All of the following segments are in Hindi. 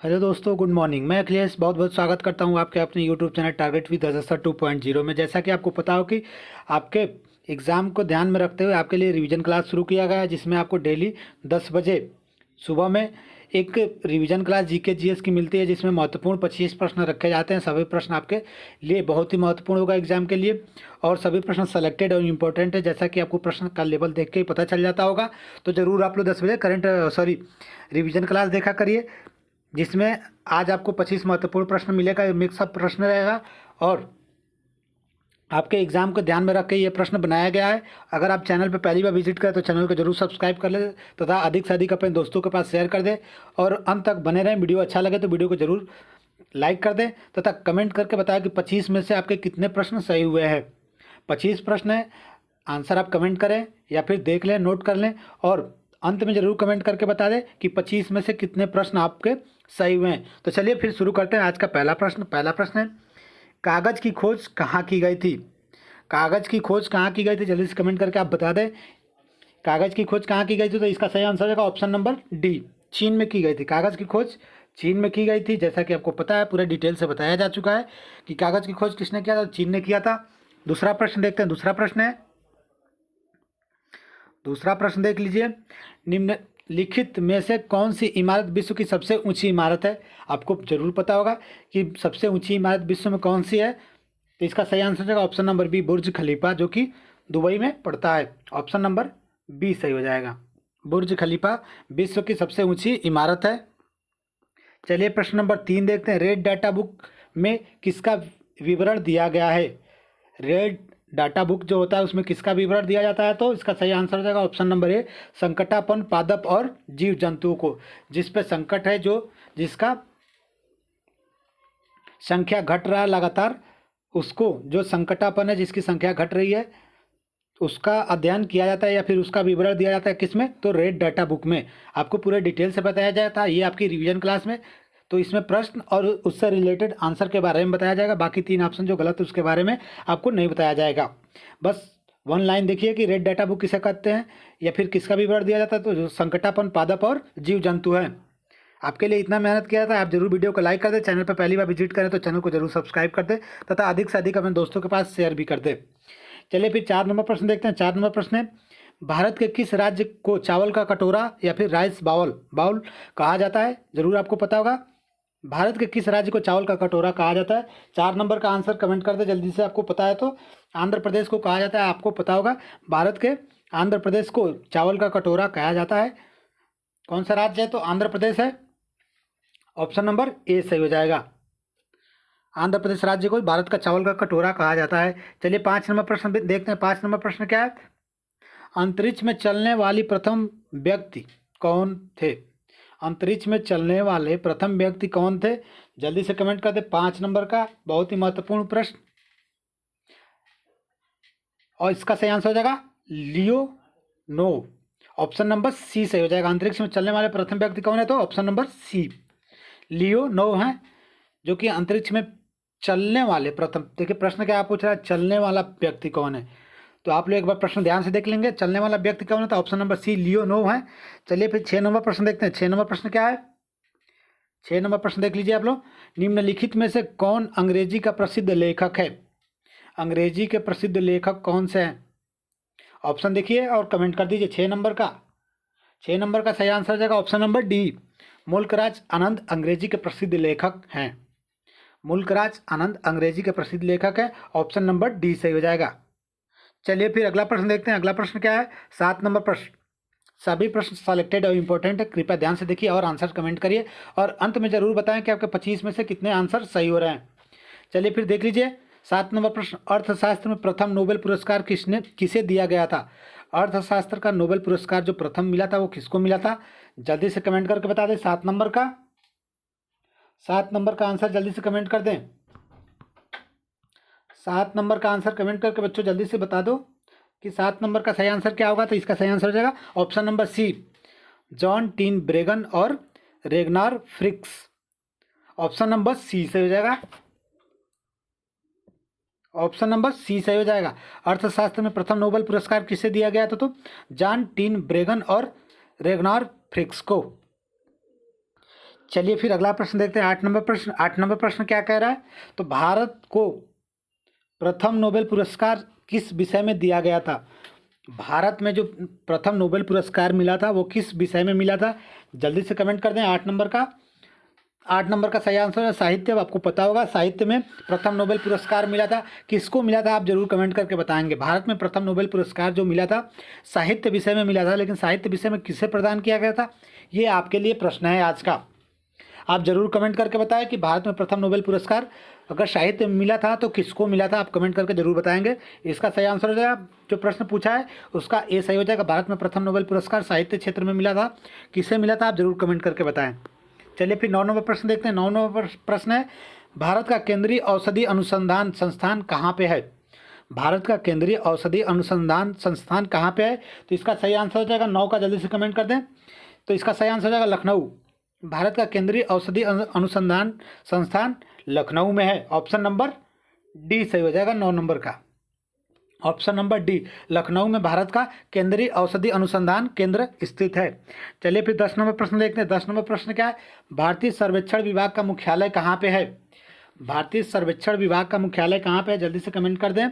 हेलो दोस्तों, गुड मॉर्निंग। मैं अखिलेश बहुत बहुत स्वागत करता हूं आपके अपने यूट्यूब चैनल टारगेट विद अजस्टर 2.0 में। जैसा कि आपको पता हो कि आपके एग्ज़ाम को ध्यान में रखते हुए आपके लिए रिवीजन क्लास शुरू किया गया है, जिसमें आपको डेली 10 बजे सुबह में एक रिवीजन क्लास जीके जीएस की मिलती है, जिसमें महत्वपूर्ण 25 प्रश्न रखे जाते हैं। सभी प्रश्न आपके लिए बहुत ही महत्वपूर्ण होगा एग्जाम के लिए, और सभी प्रश्न सेलेक्टेड और इम्पोर्टेंट है। जैसा कि आपको प्रश्न का लेवल देख के ही पता चल जाता होगा, तो ज़रूर आप लोग 10 बजे रिवीजन क्लास देखा करिए, जिसमें आज आपको 25 महत्वपूर्ण प्रश्न मिलेगा। मिक्सअप प्रश्न रहेगा और आपके एग्जाम को ध्यान में रख के ये प्रश्न बनाया गया है। अगर आप चैनल पर पहली बार विजिट करें तो चैनल को जरूर सब्सक्राइब कर ले तथा अधिक से अधिक अपने दोस्तों के पास शेयर कर दें, और अंत तक बने रहें। वीडियो अच्छा लगे तो वीडियो को जरूर लाइक कर दें तथा कमेंट करके बताएं कि 25 में से आपके कितने प्रश्न सही हुए हैं। 25 प्रश्न है, आंसर आप कमेंट करें या फिर देख लें, नोट कर लें, और अंत में ज़रूर कमेंट करके बता दें कि 25 में से कितने प्रश्न आपके सही हुए हैं। तो चलिए फिर शुरू करते हैं आज का पहला प्रश्न है, कागज़ की खोज कहाँ की गई थी? कागज़ की खोज कहाँ की गई थी, जल्दी से कमेंट करके आप बता दें। कागज़ की खोज कहाँ की गई थी? तो इसका सही आंसर है ऑप्शन नंबर डी, चीन में की गई थी। कागज़ की खोज चीन में की गई थी। जैसा कि आपको पता है, पूरे डिटेल से बताया जा चुका है कि कागज़ की खोज किसने किया था, चीन ने किया था। दूसरा प्रश्न देखते हैं। दूसरा प्रश्न देख लीजिए, निम्नलिखित में से कौन सी इमारत विश्व की सबसे ऊंची इमारत है? आपको जरूर पता होगा कि सबसे ऊंची इमारत विश्व में कौन सी है। तो इसका सही आंसर है ऑप्शन नंबर बी, बुर्ज खलीफा, जो कि दुबई में पड़ता है। ऑप्शन नंबर बी सही हो जाएगा। बुर्ज खलीफा विश्व की सबसे ऊंची इमारत है। चलिए प्रश्न नंबर 3 देखते हैं। रेड डाटा बुक में किसका विवरण दिया गया है? रेड डाटा बुक जो होता है उसमें किसका विवरण दिया जाता है? तो इसका सही आंसर हो जाएगा ऑप्शन नंबर ए, संकटापन, पादप और जीव जंतुओं को। जिस पे संकट है, जो जिसका संख्या घट रहा है लगातार, उसको, जो संकटापन है जिसकी संख्या घट रही है, उसका अध्ययन किया जाता है या फिर उसका विवरण दिया जाता है। किसमें? तो रेड डाटा बुक में। आपको पूरे डिटेल से बताया जाता है ये आपकी रिवीजन क्लास में। तो इसमें प्रश्न और उससे रिलेटेड आंसर के बारे में बताया जाएगा। बाकी 3 ऑप्शन जो गलत है उसके बारे में आपको नहीं बताया जाएगा। बस वन लाइन देखिए कि रेड डाटा बुक किसे कहते हैं या फिर किसका विवरण दिया जाता है। तो जो संकटापन, पादप और जीव जंतु है। आपके लिए इतना मेहनत किया था, आप जरूर वीडियो को लाइक कर दें। चैनल पर पहली बार विजिट करें तो चैनल को जरूर सब्सक्राइब कर दें तथा अधिक से अधिक अपने दोस्तों के पास शेयर भी कर दें। चलिए फिर 4 नंबर प्रश्न देखते हैं। 4 नंबर प्रश्न है, भारत के किस राज्य को चावल का कटोरा या फिर राइस बाउल बाउल कहा जाता है? जरूर आपको पता होगा। भारत के किस राज्य को चावल का कटोरा कहा जाता है? 4 नंबर का आंसर कमेंट कर दे जल्दी से। आपको पता है तो आंध्र प्रदेश को कहा जाता है। आपको पता होगा, भारत के आंध्र प्रदेश को चावल का कटोरा कहा जाता है। कौन सा राज्य है? तो आंध्र प्रदेश है। ऑप्शन नंबर ए सही हो जाएगा। आंध्र प्रदेश राज्य को भारत का चावल का कटोरा कहा जाता है। चलिए 5 नंबर प्रश्न भी देखते हैं। 5 नंबर प्रश्न क्या है? अंतरिक्ष में चलने वाली प्रथम व्यक्ति कौन थे? अंतरिक्ष में चलने वाले प्रथम व्यक्ति कौन थे? जल्दी से कमेंट कर दे। 5 नंबर का बहुत ही महत्वपूर्ण प्रश्न, और इसका सही आंसर हो जाएगा लियोनोव। ऑप्शन नंबर सी सही हो जाएगा। अंतरिक्ष में चलने वाले प्रथम व्यक्ति कौन है? तो ऑप्शन नंबर सी, लियोनोव हैं, जो कि अंतरिक्ष में चलने वाले प्रथम। देखिए प्रश्न क्या पूछ रहा है, चलने वाला व्यक्ति कौन है? तो आप लोग एक बार प्रश्न ध्यान से देख लेंगे, चलने वाला व्यक्ति कौन है? तो ऑप्शन नंबर सी, लियोनोव है। चलिए फिर 6 नंबर प्रश्न देखते हैं। 6 नंबर प्रश्न क्या है? 6 नंबर प्रश्न देख लीजिए आप लोग। निम्नलिखित में से कौन अंग्रेजी का प्रसिद्ध लेखक है? अंग्रेजी के प्रसिद्ध लेखक कौन से हैं? ऑप्शन देखिए और कमेंट कर दीजिए। 6 नंबर का सही आंसर हो जाएगा ऑप्शन नंबर डी, मुल्कराज आनंद अंग्रेजी के प्रसिद्ध लेखक हैं। मुल्कराज आनंद अंग्रेजी के प्रसिद्ध लेखक है। ऑप्शन नंबर डी सही हो जाएगा। चलिए फिर अगला प्रश्न देखते हैं। अगला प्रश्न क्या है? 7 नंबर प्रश्न। सभी प्रश्न सेलेक्टेड और इंपॉर्टेंट है, कृपया ध्यान से देखिए और आंसर कमेंट करिए, और अंत में जरूर बताएं कि आपके 25 में से कितने आंसर सही हो रहे हैं। चलिए फिर देख लीजिए 7 नंबर प्रश्न। अर्थशास्त्र में प्रथम नोबेल पुरस्कार किसे दिया गया था? अर्थशास्त्र का नोबेल पुरस्कार जो प्रथम मिला था वो किसको मिला था? जल्दी से कमेंट करके बता दें। 7 नंबर का आंसर जल्दी से कमेंट कर दें। 7 नंबर का आंसर कमेंट करके बच्चों जल्दी से बता दो कि 7 नंबर का सही आंसर क्या होगा। तो इसका सही आंसर हो जाएगा option number C, John Tinbergen और रेगनार फ्रिक्स। ऑप्शन नंबर सी सही हो जाएगा। ऑप्शन नंबर सी सही हो जाएगा। अर्थशास्त्र में प्रथम नोबेल पुरस्कार किसे दिया गया था? तो जॉन टीन ब्रेगन और रेगनार फ्रिक्स को। चलिए फिर अगला प्रश्न देखते हैं। 8 नंबर प्रश्न। 8 नंबर प्रश्न क्या कह रहा है? तो भारत को प्रथम नोबेल पुरस्कार किस विषय में दिया गया था? भारत में जो प्रथम नोबेल पुरस्कार मिला था वो किस विषय में मिला था? जल्दी से कमेंट कर दें। 8 नंबर का सही आंसर है साहित्य। अब आपको पता होगा साहित्य में प्रथम नोबेल पुरस्कार मिला था। किसको मिला था आप जरूर कमेंट करके बताएंगे। भारत में प्रथम नोबेल पुरस्कार जो मिला था साहित्य विषय में मिला था, लेकिन साहित्य विषय में किसे प्रदान किया गया था, ये आपके लिए प्रश्न है आज का। आप जरूर कमेंट करके बताएं कि भारत में प्रथम नोबेल पुरस्कार अगर साहित्य में मिला था तो किसको मिला था। आप कमेंट करके जरूर बताएंगे। इसका सही आंसर हो जाएगा, जो प्रश्न पूछा है उसका ए सही हो जाएगा। भारत में प्रथम नोबेल पुरस्कार साहित्य क्षेत्र में मिला था। किसे मिला था आप जरूर कमेंट करके बताएं। चलिए फिर 9 नंबर प्रश्न देखते हैं। 9 नंबर प्रश्न है, भारत का केंद्रीय औषधि अनुसंधान संस्थान कहाँ पे है? भारत का केंद्रीय औषधि अनुसंधान संस्थान कहाँ पे है? तो इसका सही आंसर हो जाएगा 9 का, जल्दी से कमेंट कर दें। तो इसका सही आंसर हो जाएगा लखनऊ। भारत का केंद्रीय औषधि अनुसंधान संस्थान लखनऊ में है। ऑप्शन नंबर डी सही हो जाएगा 9 नंबर का। ऑप्शन नंबर डी, लखनऊ में भारत का केंद्रीय औषधि अनुसंधान केंद्र स्थित है। चलिए फिर 10 नंबर प्रश्न देखते हैं। 10 नंबर प्रश्न क्या है? भारतीय सर्वेक्षण विभाग का मुख्यालय कहाँ पे है? भारतीय सर्वेक्षण विभाग का मुख्यालय कहाँ पे है? जल्दी से कमेंट कर दें।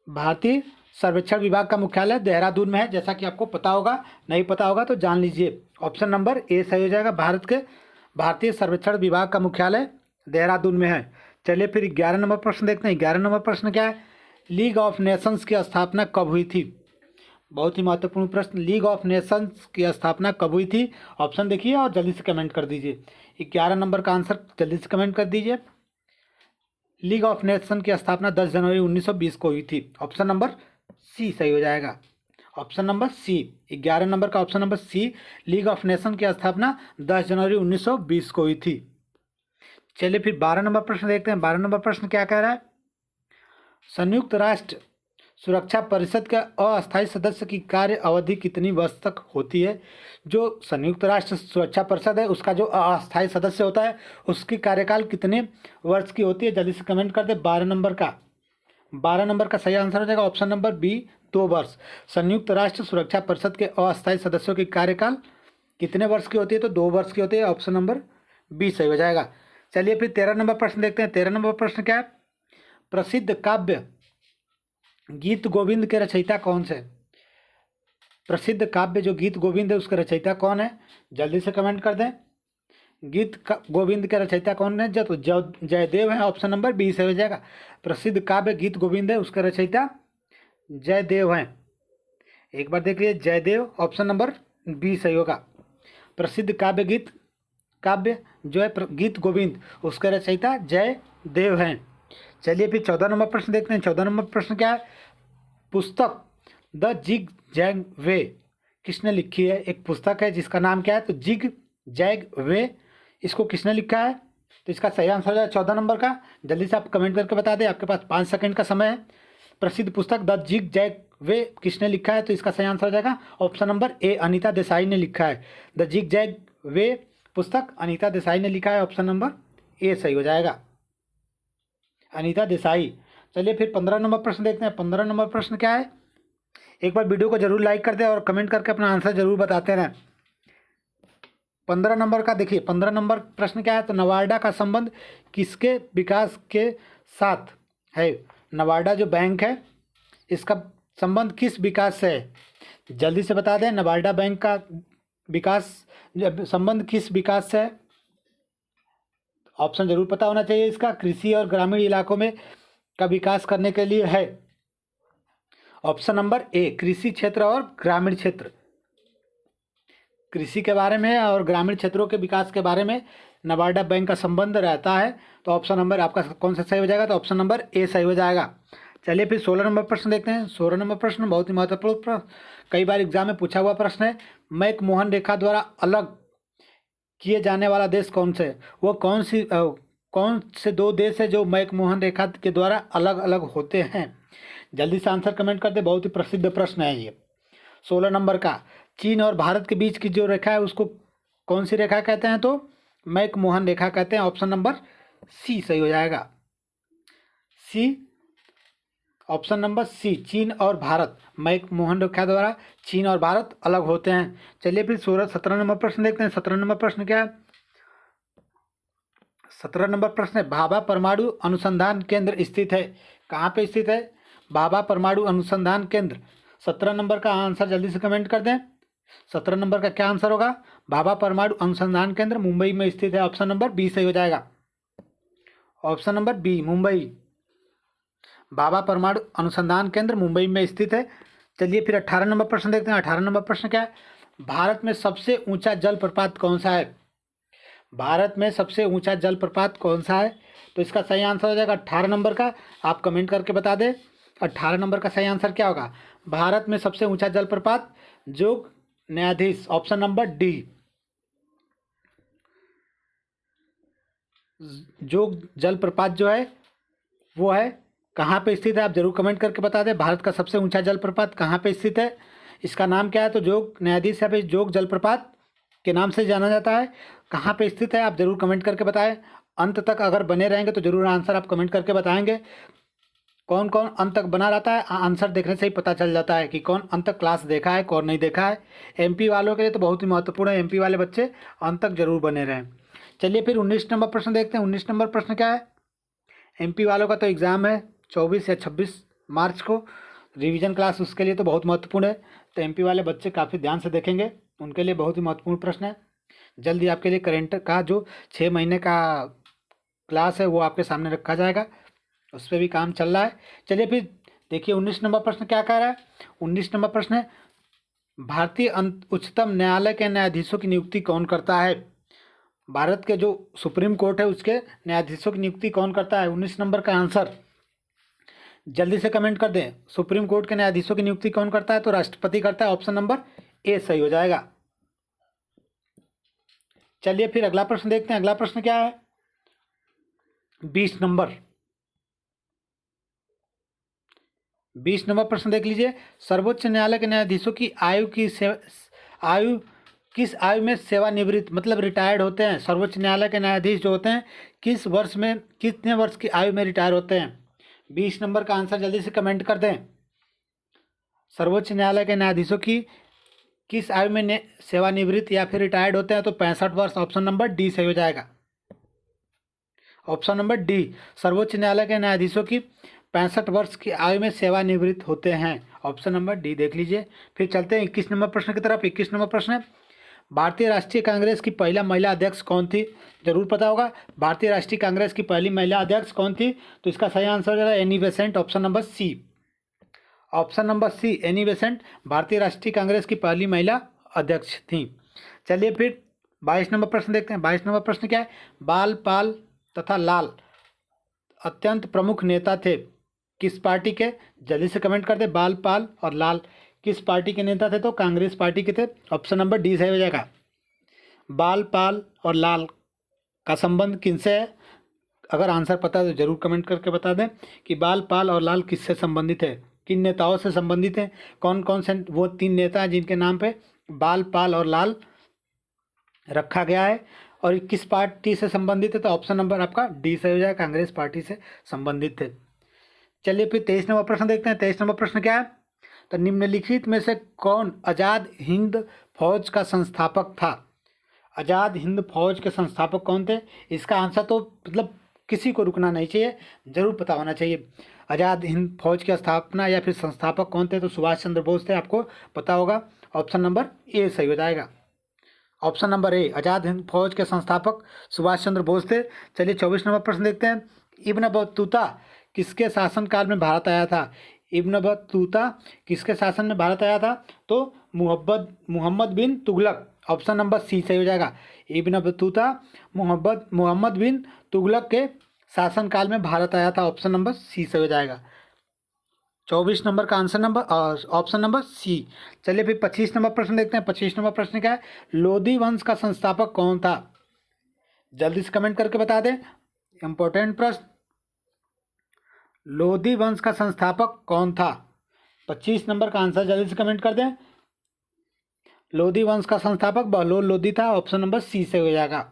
भारतीय सर्वेक्षण विभाग का मुख्यालय देहरादून में है, जैसा कि आपको पता होगा। नहीं पता होगा तो जान लीजिए। ऑप्शन नंबर ए सही हो जाएगा। भारतीय सर्वेक्षण विभाग का मुख्यालय देहरादून में है। चलिए फिर 11 नंबर प्रश्न देखते हैं। 11 नंबर प्रश्न क्या है? लीग ऑफ नेशंस की स्थापना कब हुई थी? बहुत ही महत्वपूर्ण प्रश्न। लीग ऑफ नेशंस की स्थापना कब हुई थी? ऑप्शन देखिए और जल्दी से कमेंट कर दीजिए। 11 नंबर का आंसर जल्दी से कमेंट कर दीजिए। लीग ऑफ नेशन की स्थापना 10 जनवरी 1920 को हुई थी। ऑप्शन नंबर सी सही हो जाएगा। ऑप्शन नंबर सी, 11 नंबर का option number C, League of Nation की स्थापना 10 जनवरी 1920 को हुई थी। चलिए फिर 12 नंबर प्रश्न देखते हैं। 12 नंबर प्रश्न क्या कह रहा है? संयुक्त राष्ट्र सुरक्षा परिषद के अस्थायी सदस्य की कार्य अवधि कितनी वर्ष तक होती है? जो संयुक्त राष्ट्र सुरक्षा परिषद है उसका जो अस्थायी सदस्य होता है उसकी कार्यकाल कितने वर्ष की होती है? जल्दी से कमेंट कर दे। 12 नंबर का, 12 नंबर का सही आंसर हो जाएगा ऑप्शन नंबर बी, 2 वर्ष। संयुक्त राष्ट्र सुरक्षा परिषद के अस्थायी सदस्यों की कार्यकाल कितने वर्ष की होती है? तो 2 वर्ष की होती है। ऑप्शन नंबर बी सही हो जाएगा। चलिए फिर 13 नंबर प्रश्न देखते हैं। 13 नंबर प्रश्न क्या है? प्रसिद्ध काव्य गीत गोविंद के रचयिता कौन से? प्रसिद्ध काव्य जो गीत गोविंद है उसके रचयिता कौन है? जल्दी से कमेंट कर दें। गोविंद के रचयिता कौन है? जयदेव है। ऑप्शन नंबर बी से हो जाएगा। प्रसिद्ध काव्य गीत गोविंद है उसके रचयिता जयदेव हैं। एक बार देख लीजिए, जयदेव। ऑप्शन नंबर बी सही होगा। प्रसिद्ध काव्य जो है गीत गोविंद उसके रचयिता जयदेव हैं। चलिए फिर 14 नंबर प्रश्न देखते हैं। 14 नंबर प्रश्न क्या है? पुस्तक द जिग जैग वे किसने लिखी है? एक पुस्तक है जिसका नाम क्या है? तो जिग जैग वे, इसको किसने लिखा है? तो इसका सही आंसर हो जाए 14 नंबर का। जल्दी से आप कमेंट करके बता दें, आपके पास 5 सेकंड का समय है। प्रसिद्ध पुस्तक द जिग जैग वे किसने लिखा है? तो इसका सही आंसर हो जाएगा option number A, Anita Desai ने लिखा है। द जिग जैग वे पुस्तक अनीता देसाई ने लिखा है। ऑप्शन नंबर ए सही हो जाएगा, अनीता देसाई। चलिए फिर 15 नंबर प्रश्न देखते हैं। 15 नंबर प्रश्न क्या है? एक बार वीडियो को जरूर लाइक कर दें और कमेंट करके अपना आंसर जरूर बताते रहें। 15 नंबर का देखिए, 15 नंबर प्रश्न क्या है? तो नवाडा का संबंध किसके विकास के साथ है? नवाडा जो बैंक है इसका संबंध किस विकास से है? जल्दी से बता दें। नवाडा बैंक का विकास संबंध किस विकास से है? ऑप्शन जरूर पता होना चाहिए इसका। कृषि और ग्रामीण इलाकों में का विकास करने के लिए है। ऑप्शन नंबर ए, कृषि क्षेत्र और ग्रामीण क्षेत्र, कृषि के बारे में और ग्रामीण क्षेत्रों के विकास के बारे में नवाडा बैंक का संबंध रहता है। तो ऑप्शन नंबर आपका कौन सा सही हो जाएगा? तो ऑप्शन नंबर ए सही हो जाएगा। चलिए फिर 16 नंबर प्रश्न देखते हैं। 16 नंबर प्रश्न बहुत ही महत्वपूर्ण प्रश्न, कई बार एग्जाम में पूछा हुआ प्रश्न है। मैकमोहन रेखा द्वारा अलग किए जाने वाला देश कौन से? वो कौन से 2 देश है जो मैकमोहन रेखा के द्वारा अलग अलग होते हैं? जल्दी से आंसर कमेंट कर दे। बहुत ही प्रसिद्ध प्रश्न है ये। 16 नंबर का, चीन और भारत के बीच की जो रेखा है उसको कौन सी रेखा कहते हैं? तो मैकमोहन रेखा कहते हैं। ऑप्शन नंबर सी सही हो जाएगा, सी। ऑप्शन नंबर सी चीन और भारत। मैक मोहन रेखा द्वारा चीन और भारत अलग होते हैं। चलिए फिर 17 नंबर प्रश्न देखते हैं। 17 नंबर प्रश्न क्या है? 17 नंबर प्रश्न है, भाभा परमाणु अनुसंधान केंद्र स्थित है। कहाँ पे स्थित है? भाभा परमाणु अनुसंधान केंद्र। 17 नंबर का आंसर जल्दी से कमेंट कर दें। 17 नंबर का क्या आंसर होगा? भाभा परमाणु अनुसंधान केंद्र मुंबई में स्थित है। ऑप्शन नंबर बी सही हो जाएगा। Option number B Mumbai. Bhabha परमाणु अनुसंधान केंद्र मुंबई में स्थित है। चलिए फिर 18 नंबर प्रश्न देखते हैं। 18 नंबर प्रश्न क्या है? भारत में सबसे ऊंचा जलप्रपात कौन सा है? भारत में सबसे ऊंचा जलप्रपात कौन सा है? तो इसका सही आंसर हो जाएगा 18 नंबर का। आप कमेंट करके बता दें 18 नंबर का सही आंसर क्या होगा। भारत में सबसे ऊंचा जलप्रपात जोग न्यायाधीश। ऑप्शन नंबर डी जोग जलप्रपात जो है वो है। कहाँ पे स्थित है आप जरूर कमेंट करके बता दें। भारत का सबसे ऊंचा जलप्रपात कहाँ पे स्थित है? इसका नाम क्या है? तो जोग न्यायाधीश या फिर जोग जलप्रपात के नाम से जाना जाता है। कहाँ पे स्थित है आप जरूर कमेंट करके बताएं। अंत तक अगर बने रहेंगे तो जरूर आंसर आप कमेंट करके बताएंगे। कौन कौन अंत तक बना रहता है आंसर देखने से ही पता चल जाता है कि कौन अंत तक क्लास देखा है कौन नहीं देखा है। एमपी वालों के लिए तो बहुत ही महत्वपूर्ण है, एमपी वाले बच्चे अंत तक जरूर बने रहें। चलिए फिर 19 नंबर प्रश्न देखते हैं। 19 नंबर प्रश्न क्या है? एमपी वालों का तो एग्ज़ाम है 24 या 26 मार्च को। रिवीजन क्लास उसके लिए तो बहुत महत्वपूर्ण है, तो एमपी वाले बच्चे काफ़ी ध्यान से देखेंगे, उनके लिए बहुत ही महत्वपूर्ण प्रश्न है। जल्दी आपके लिए करेंट का जो 6 महीने का क्लास है वो आपके सामने रखा जाएगा, उस पर भी काम चल रहा है। चलिए फिर देखिए 19 नंबर प्रश्न क्या कह रहा है। 19 नंबर प्रश्न है, भारतीय उच्चतम न्यायालय के न्यायाधीशों की नियुक्ति कौन करता है? भारत के जो सुप्रीम कोर्ट है उसके न्यायाधीशों की नियुक्ति कौन करता है? 19 नंबर का आंसर जल्दी से कमेंट कर दें। सुप्रीम कोर्ट के न्यायाधीशों की नियुक्ति कौन करता है? तो राष्ट्रपति करता है। ऑप्शन नंबर ए सही हो जाएगा। चलिए फिर अगला प्रश्न देखते हैं। अगला प्रश्न क्या है? 20 नंबर 20 नंबर प्रश्न देख लीजिए। सर्वोच्च न्यायालय के न्यायाधीशों की आयु किस आयु में सेवानिवृत्त मतलब रिटायर्ड होते हैं? सर्वोच्च न्यायालय के न्यायाधीश जो होते हैं किस वर्ष में कितने वर्ष की आयु में रिटायर होते हैं? 20 नंबर का आंसर जल्दी से कमेंट कर दें। सर्वोच्च न्यायालय के न्यायाधीशों की किस आयु में सेवानिवृत्त या फिर रिटायर्ड होते हैं? तो 65 वर्ष। ऑप्शन नंबर डी सही हो जाएगा। ऑप्शन नंबर डी सर्वोच्च न्यायालय के न्यायाधीशों की 65 वर्ष की आयु में सेवानिवृत्त होते हैं। ऑप्शन नंबर डी देख लीजिए। फिर चलते हैं 21 नंबर प्रश्न की तरफ। 21 नंबर प्रश्न है, भारतीय राष्ट्रीय कांग्रेस की पहला महिला अध्यक्ष कौन थी? जरूर पता होगा भारतीय राष्ट्रीय कांग्रेस की पहली महिला अध्यक्ष कौन थी? तो इसका सही आंसर हो जाएगा Annie Besant. Option number C. Option number C Annie Besant भारतीय राष्ट्रीय कांग्रेस की पहली महिला अध्यक्ष थी। चलिए फिर 22 नंबर प्रश्न देखते हैं। 22 नंबर प्रश्न क्या है? बाल पाल तथा लाल अत्यंत प्रमुख नेता थे किस पार्टी के? जल्दी से कमेंट कर दे। बाल पाल और लाल किस पार्टी के नेता थे? तो कांग्रेस पार्टी के थे। ऑप्शन नंबर डी सही हो जाएगा। बाल पाल और लाल का संबंध किनसे है? अगर आंसर पता है तो जरूर कमेंट करके बता दें कि बाल पाल और लाल किससे संबंधित है, किन नेताओं से संबंधित हैं। कौन कौन से वो 3 नेता हैं जिनके नाम पे बाल पाल और लाल रखा गया है और किस पार्टी से संबंधित है? तो ऑप्शन नंबर आपका डी सही हो जाएगा, कांग्रेस पार्टी से संबंधित थे। चलिए फिर 23 नंबर प्रश्न देखते हैं। 23 नंबर प्रश्न क्या है? तो निम्नलिखित में से कौन आज़ाद हिंद फौज का संस्थापक था? आज़ाद हिंद फौज के संस्थापक कौन थे? इसका आंसर तो मतलब किसी को रुकना नहीं चाहिए, जरूर पता होना चाहिए। आज़ाद हिंद फौज की स्थापना या फिर संस्थापक कौन थे? तो सुभाष चंद्र बोस थे, आपको पता होगा। ऑप्शन नंबर ए सही हो जाएगा। Option number A Azad Hind फौज के संस्थापक सुभाष चंद्र बोस थे। चलिए 24 नंबर प्रश्न देखते हैं। इब्न बतूता किसके शासनकाल में भारत आया था? इब्न बतूता किसके शासन में भारत आया था? तो मोहम्मद बिन तुगलक। ऑप्शन नंबर सी सही हो जाएगा। इब्न बतूता मोहम्मद बिन तुगलक के शासनकाल में भारत आया था। ऑप्शन नंबर सी सही हो जाएगा। 24 नंबर का answer number option number C. चलिए फिर 25 नंबर प्रश्न देखते हैं। 25 नंबर प्रश्न क्या है? लोधी वंश का संस्थापक कौन था? जल्दी से कमेंट करके बता दें। इंपॉर्टेंट प्रश्न, लोधी वंश का संस्थापक कौन था? 25 नंबर का आंसर जल्दी से कमेंट कर दें। लोधी वंश का संस्थापक बहलोल लोधी था। ऑप्शन नंबर सी से हो जाएगा।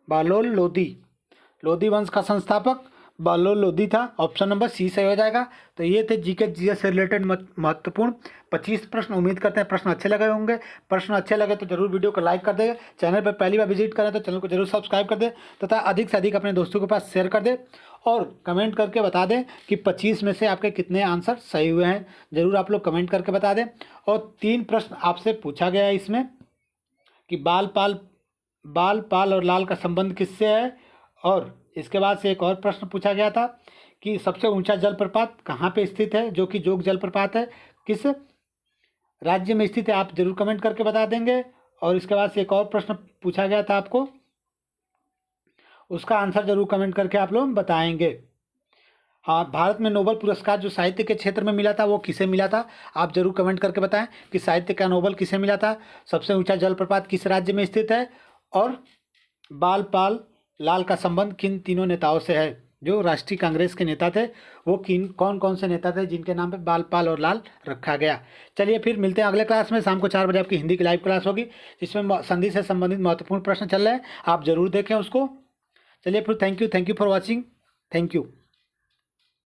बहलोल लोधी। लोधी वंश का संस्थापक बालो लोधी था। ऑप्शन नंबर सी सही हो जाएगा। तो ये थे जीके जीएस से रिलेटेड महत्वपूर्ण 25 प्रश्न। उम्मीद करते हैं प्रश्न अच्छे लगे होंगे। प्रश्न अच्छे लगे तो जरूर वीडियो को लाइक कर दें। चैनल पर पहली बार विजिट करें तो चैनल को जरूर सब्सक्राइब कर दें तथा अधिक से अधिक अपने दोस्तों के पास शेयर कर दें और कमेंट करके बता दें कि 25 में से आपके कितने आंसर सही हुए हैं। ज़रूर आप लोग कमेंट करके बता दें। और 3 प्रश्न आपसे पूछा गया है इसमें कि बाल पाल और लाल का संबंध किससे है। और इसके बाद से एक और प्रश्न पूछा गया था कि सबसे ऊंचा जलप्रपात कहाँ पे स्थित है, जो कि जोग जलप्रपात है, किस राज्य में स्थित है। आप जरूर कमेंट करके बता देंगे। और इसके बाद से एक और प्रश्न पूछा गया था आपको, उसका आंसर जरूर कमेंट करके आप लोग बताएंगे। हाँ, भारत में नोबेल पुरस्कार जो साहित्य के क्षेत्र में मिला था वो किसे मिला था, आप जरूर कमेंट करके बताएं कि साहित्य का नोबेल किसे मिला था। सबसे ऊंचा जलप्रपात किस राज्य में स्थित है और बाल पाल लाल का संबंध किन तीनों नेताओं से है। जो राष्ट्रीय कांग्रेस के नेता थे वो कौन कौन से नेता थे जिनके नाम पे बाल पाल और लाल रखा गया। चलिए फिर मिलते हैं अगले क्लास में। शाम को 4 बजे आपकी हिंदी की लाइव क्लास होगी जिसमें संधि से संबंधित महत्वपूर्ण प्रश्न चल रहे हैं, आप जरूर देखें उसको। चलिए फिर thank you for watching. Thank you.